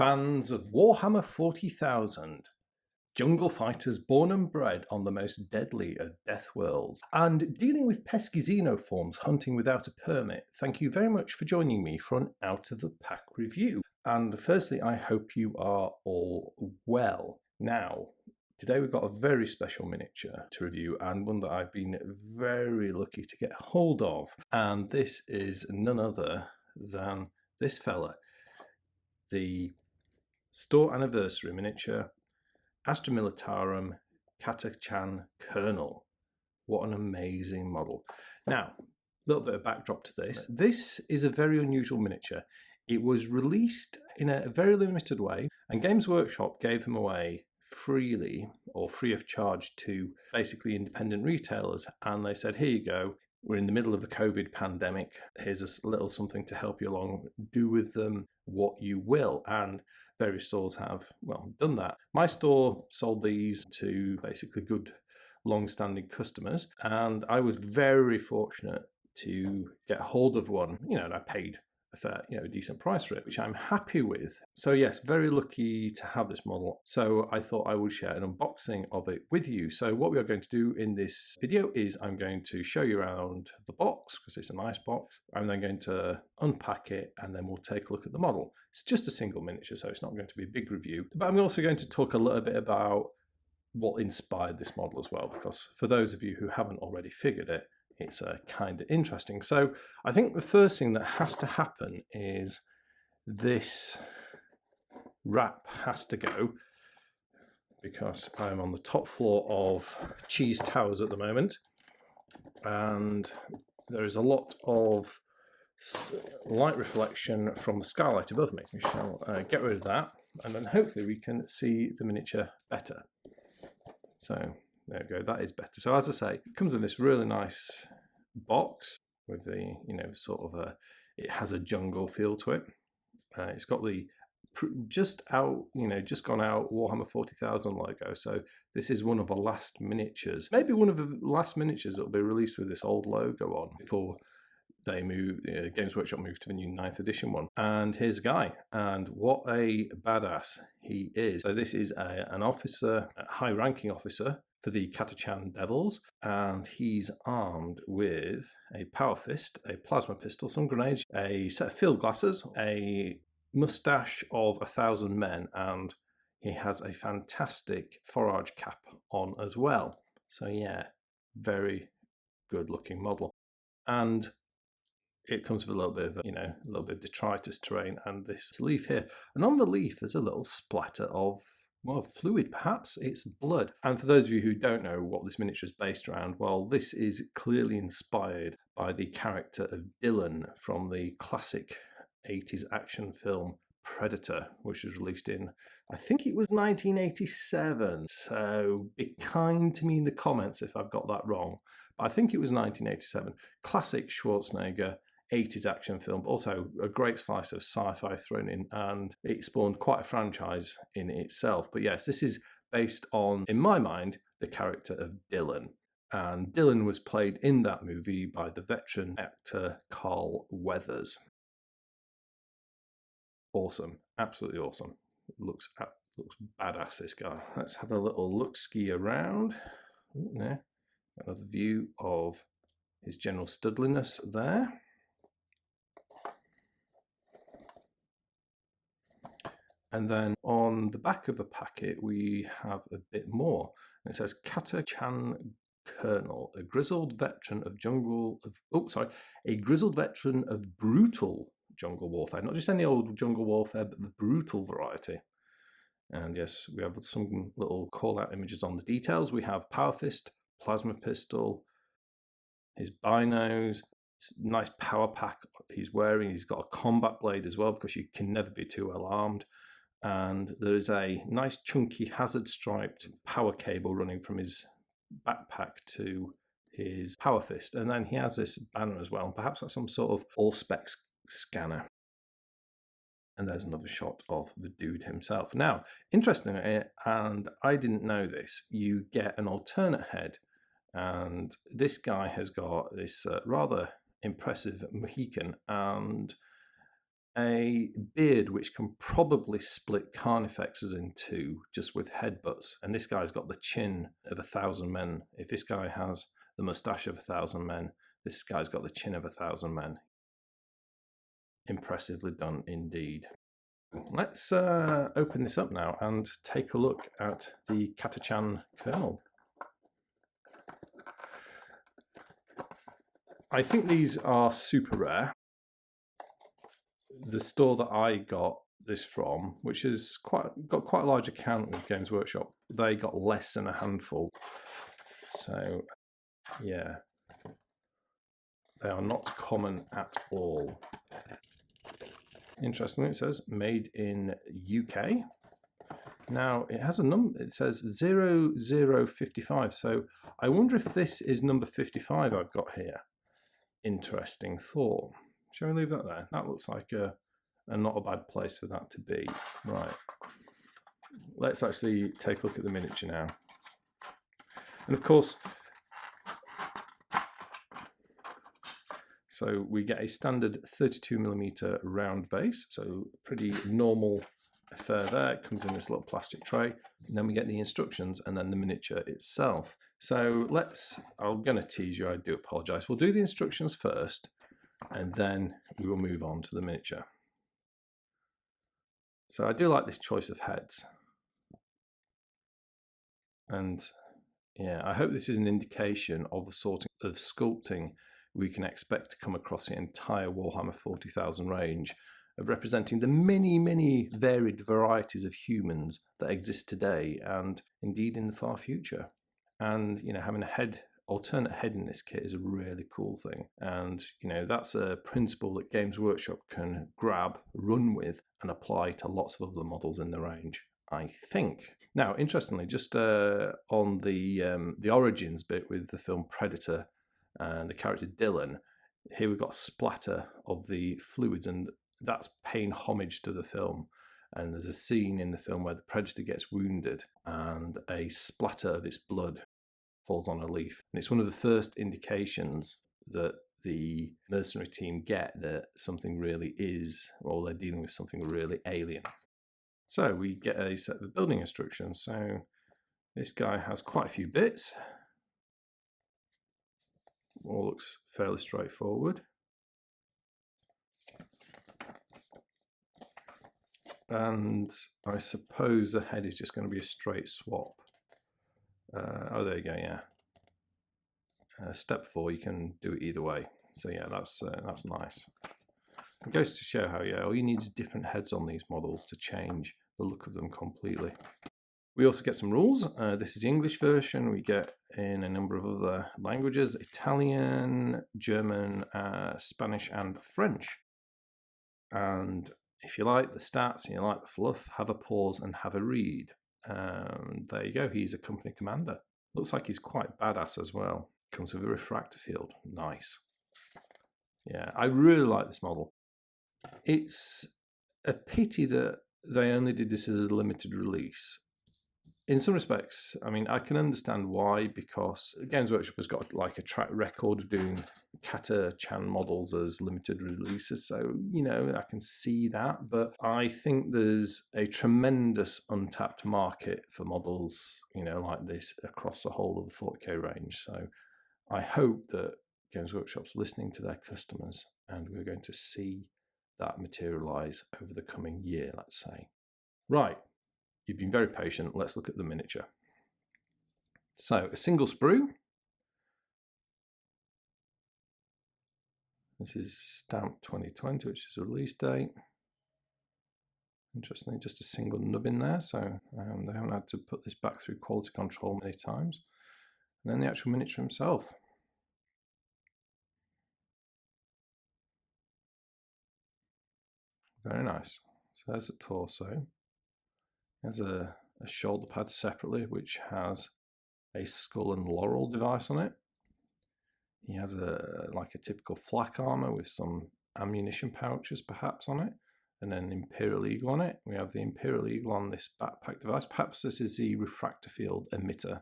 Fans of Warhammer 40,000, jungle fighters born and bred on the most deadly of death worlds, and dealing with pesky xenoforms hunting without a permit, thank you very much for joining me for an Out of the Pack review. And firstly, I hope you are all well. Now, today we've got a very special miniature to review, and one that I've been very lucky to get hold of. And this is none other than this fella, the store anniversary miniature Astra Militarum Catachan Colonel. What an amazing model. Now, a little bit of backdrop to this. This is a very unusual miniature. It was released in a very limited way, and Games Workshop gave them away freely or free of charge to basically independent retailers. And they said, here you go. We're in the middle of a COVID pandemic. Here's a little something to help you along. Do with them what you will. And various stores have, well, done that. My store sold these to basically good, long-standing customers, and I was very fortunate to get hold of one, and I paid a fair, decent price for it, which I'm happy with. So yes, very lucky to have this model. So I thought I would share an unboxing of it with you. So what we are going to do in this video is I'm going to show you around the box, because it's a nice box. I'm then going to unpack it, and then we'll take a look at the model. It's just a single miniature, so it's not going to be a big review. But I'm also going to talk a little bit about what inspired this model as well, because for those of you who haven't already figured it, it's kind of interesting. So I think the first thing that has to happen is this wrap has to go, because I'm on the top floor of Cheese Towers at the moment, and there is a lot of light reflection from the skylight above me. We shall get rid of that, and then hopefully we can see the miniature better. So there we go, that is better. So as I say, it comes in this really nice box with the, sort of it has a jungle feel to it. It's got the just gone out Warhammer 40,000 logo. So this is one of the last miniatures, maybe one of the last miniatures that will be released with this old logo on before they move, Games Workshop moved to the new 9th edition one. And here's a guy, and what a badass he is. So this is an officer, a high-ranking officer for the Catachan Devils, and he's armed with a power fist, a plasma pistol, some grenades, a set of field glasses, a mustache of 1,000 men, and he has a fantastic forage cap on as well. So yeah, very good looking model. And it comes with a little bit of, a little bit of detritus terrain and this leaf here. And on the leaf, there's a little splatter of, well, fluid, perhaps it's blood. And for those of you who don't know what this miniature is based around, well, this is clearly inspired by the character of Dylan from the classic 80s action film Predator, which was released in, I think it was 1987. So be kind to me in the comments if I've got that wrong. But I think it was 1987. Classic Schwarzenegger 80s action film, but also a great slice of sci-fi thrown in, and it spawned quite a franchise in itself. But yes, this is based on, in my mind, the character of Dylan. And Dylan was played in that movie by the veteran actor Carl Weathers. Awesome, absolutely awesome. Looks badass, this guy. Let's have a little look-ski around. Ooh, there. Another view of his general studliness there. And then on the back of the packet, we have a bit more. It says Catachan Colonel, a grizzled veteran of brutal jungle warfare. Not just any old jungle warfare, but the brutal variety. And yes, we have some little call-out images on the details. We have power fist, plasma pistol, his binos, nice power pack he's wearing. He's got a combat blade as well, because you can never be too well armed. And there's a nice chunky hazard striped power cable running from his backpack to his power fist. And then he has this banner as well. Perhaps that's some sort of all specs scanner. And there's another shot of the dude himself. Now, interestingly, and I didn't know this, you get an alternate head. And this guy has got this rather impressive Mohican, and a beard which can probably split Carnifexes in two just with headbutts. And this guy's got the chin of 1,000 men. If this guy has the moustache of 1,000 men, this guy's got the chin of 1,000 men. Impressively done indeed. Let's open this up now and take a look at the Catachan Colonel. I think these are super rare. The store that I got this from, which has got quite a large account with Games Workshop, they got less than a handful. So, yeah, they are not common at all. Interestingly, it says made in UK. Now it has a number. It says 0055. So I wonder if this is number 55 I've got here. Interesting thought. Shall we leave that there? That looks like a not a bad place for that to be. Right. Let's actually take a look at the miniature now. And of course, so we get a standard 32mm round base, so pretty normal affair there. It comes in this little plastic tray, and then we get the instructions and then the miniature itself. So I'm going to tease you, I do apologise. We'll do the instructions first, and then we will move on to the miniature. So I do like this choice of heads. And yeah, I hope this is an indication of the sort of sculpting we can expect to come across the entire Warhammer 40,000 range, of representing the many, many varied varieties of humans that exist today and indeed in the far future. And, you know, having alternate head in this kit is a really cool thing. And, you know, that's a principle that Games Workshop can grab, run with, and apply to lots of other models in the range, I think. Now, interestingly, just on the origins bit with the film Predator and the character Dylan, here we've got a splatter of the fluids, and that's paying homage to the film. And there's a scene in the film where the Predator gets wounded and a splatter of its blood falls on a leaf. And it's one of the first indications that the mercenary team get that something really is, or they're dealing with something really alien. So we get a set of building instructions. So this guy has quite a few bits. All looks fairly straightforward. And I suppose the head is just going to be a straight swap. Oh, there you go, yeah. Step 4, you can do it either way. So yeah, that's nice. It goes to show how, yeah, all you need is different heads on these models to change the look of them completely. We also get some rules. This is the English version. We get in a number of other languages: Italian, German, Spanish, and French. And if you like the stats and you like the fluff, have a pause and have a read. There you go. He's a company commander. Looks like he's quite badass as well. Comes with a refractor field. Nice. Yeah, I really like this model. It's a pity that they only did this as a limited release. In some respects, I mean, I can understand why, because Games Workshop has got like a track record of doing Catachan models as limited releases. So, you know, I can see that. But I think there's a tremendous untapped market for models, you know, like this across the whole of the 40k range. So I hope that Games Workshop's listening to their customers, and we're going to see that materialize over the coming year, let's say. Right. You've been very patient. Let's look at the miniature. So, a single sprue. This is stamped 2020, which is a release date. Interestingly, just a single nub in there, so they haven't had to put this back through quality control many times. And then the actual miniature himself. Very nice. So there's a torso. There's a shoulder pad separately, which has a skull and laurel device on it. He has like a typical flak armor with some ammunition pouches perhaps on it, and then an Imperial Eagle on it. We have the Imperial Eagle on this backpack device. Perhaps this is the refractor field emitter.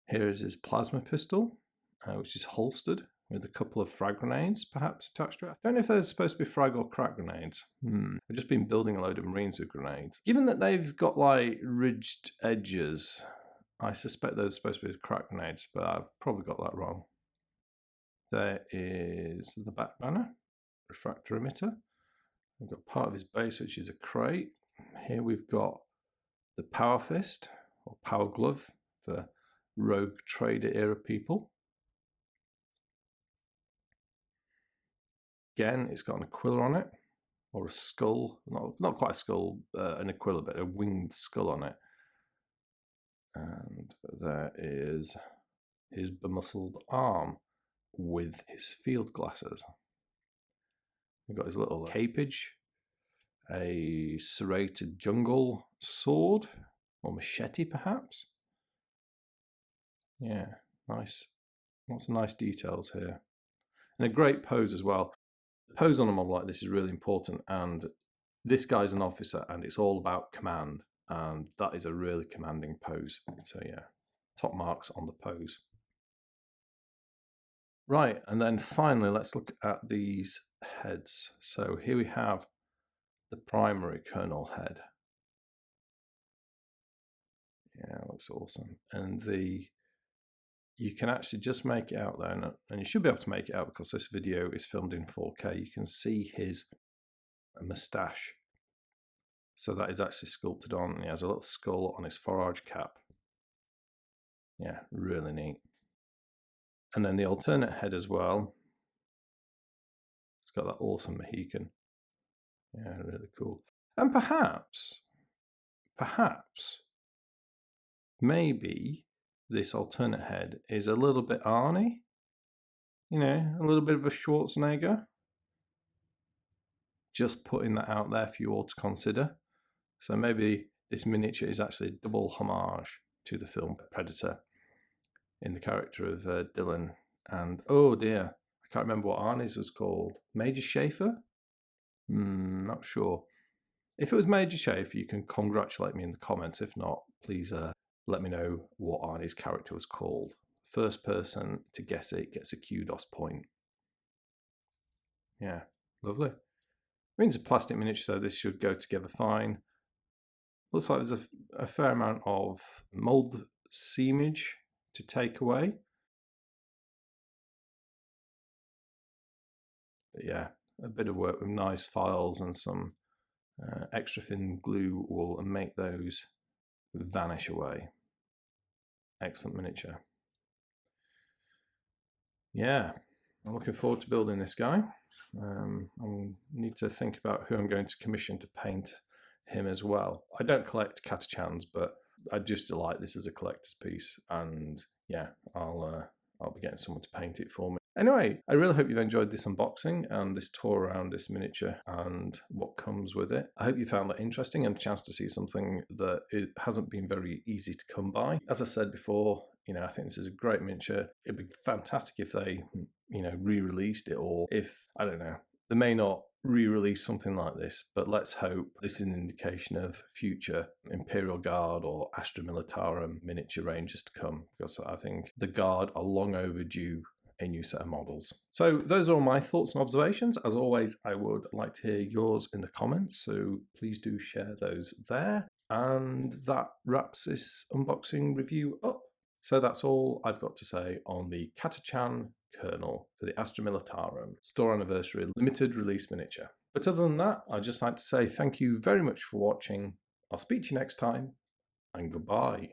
Here is his plasma pistol, which is holstered with a couple of frag grenades perhaps attached to it. I don't know if they're supposed to be frag or crack grenades. I've just been building a load of Marines with grenades. Given that they've got like ridged edges, I suspect those are supposed to be crack grenades, but I've probably got that wrong. There is the back banner, refractor emitter. We've got part of his base, which is a crate. Here we've got the power fist or power glove for rogue trader era people. Again, it's got an aquila on it, or a skull, not quite a skull, an aquila, but a winged skull on it. And there is his bemuscled arm with his field glasses. We've got his little capage, a serrated jungle sword, or machete perhaps. Yeah, nice. Lots of nice details here. And a great pose as well. The pose on a mob like this is really important, and this guy's an officer and it's all about command, and that is a really commanding pose. So yeah, top marks on the pose. Right, and then finally let's look at these heads. So here we have the primary colonel head. Yeah, looks awesome. And you can actually just make it out there, and you should be able to make it out because this video is filmed in 4K. You can see his moustache. So that is actually sculpted on, and he has a little skull on his forage cap. Yeah, really neat. And then the alternate head as well. It's got that awesome Mohican. Yeah, really cool. And perhaps, maybe this alternate head is a little bit Arnie. You know, a little bit of a Schwarzenegger. Just putting that out there for you all to consider. So maybe this miniature is actually a double homage to the film Predator in the character of Dylan. And oh dear, I can't remember what Arnie's was called. Major Schaefer? Not sure. If it was Major Schaefer, you can congratulate me in the comments. If not, please let me know what Arnie's character was called. First person to guess it gets a kudos point. Yeah, lovely. I mean, it's a plastic miniature, so this should go together fine. Looks like there's a fair amount of mold seamage to take away. But yeah, a bit of work with nice files and some extra thin glue will make those vanish away. Excellent miniature. Yeah, I'm looking forward to building this guy. I need to think about who I'm going to commission to paint him as well. I don't collect Catachans, but I just like this as a collector's piece, and yeah, I'll be getting someone to paint it for me. Anyway, I really hope you've enjoyed this unboxing and this tour around this miniature and what comes with it. I hope you found that interesting and a chance to see something that it hasn't been very easy to come by. As I said before, you know, I think this is a great miniature. It'd be fantastic if they, you know, re-released it, or if, I don't know, they may not re-release something like this, but let's hope this is an indication of future Imperial Guard or Astra Militarum miniature ranges to come, because I think the Guard are long overdue a new set of models. So those are all my thoughts and observations. As always, I would like to hear yours in the comments, so please do share those there. And that wraps this unboxing review up. So that's all I've got to say on the Catachan Colonel for the Astra Militarum Store Anniversary Limited Release Miniature. But other than that, I'd just like to say thank you very much for watching. I'll speak to you next time, and goodbye.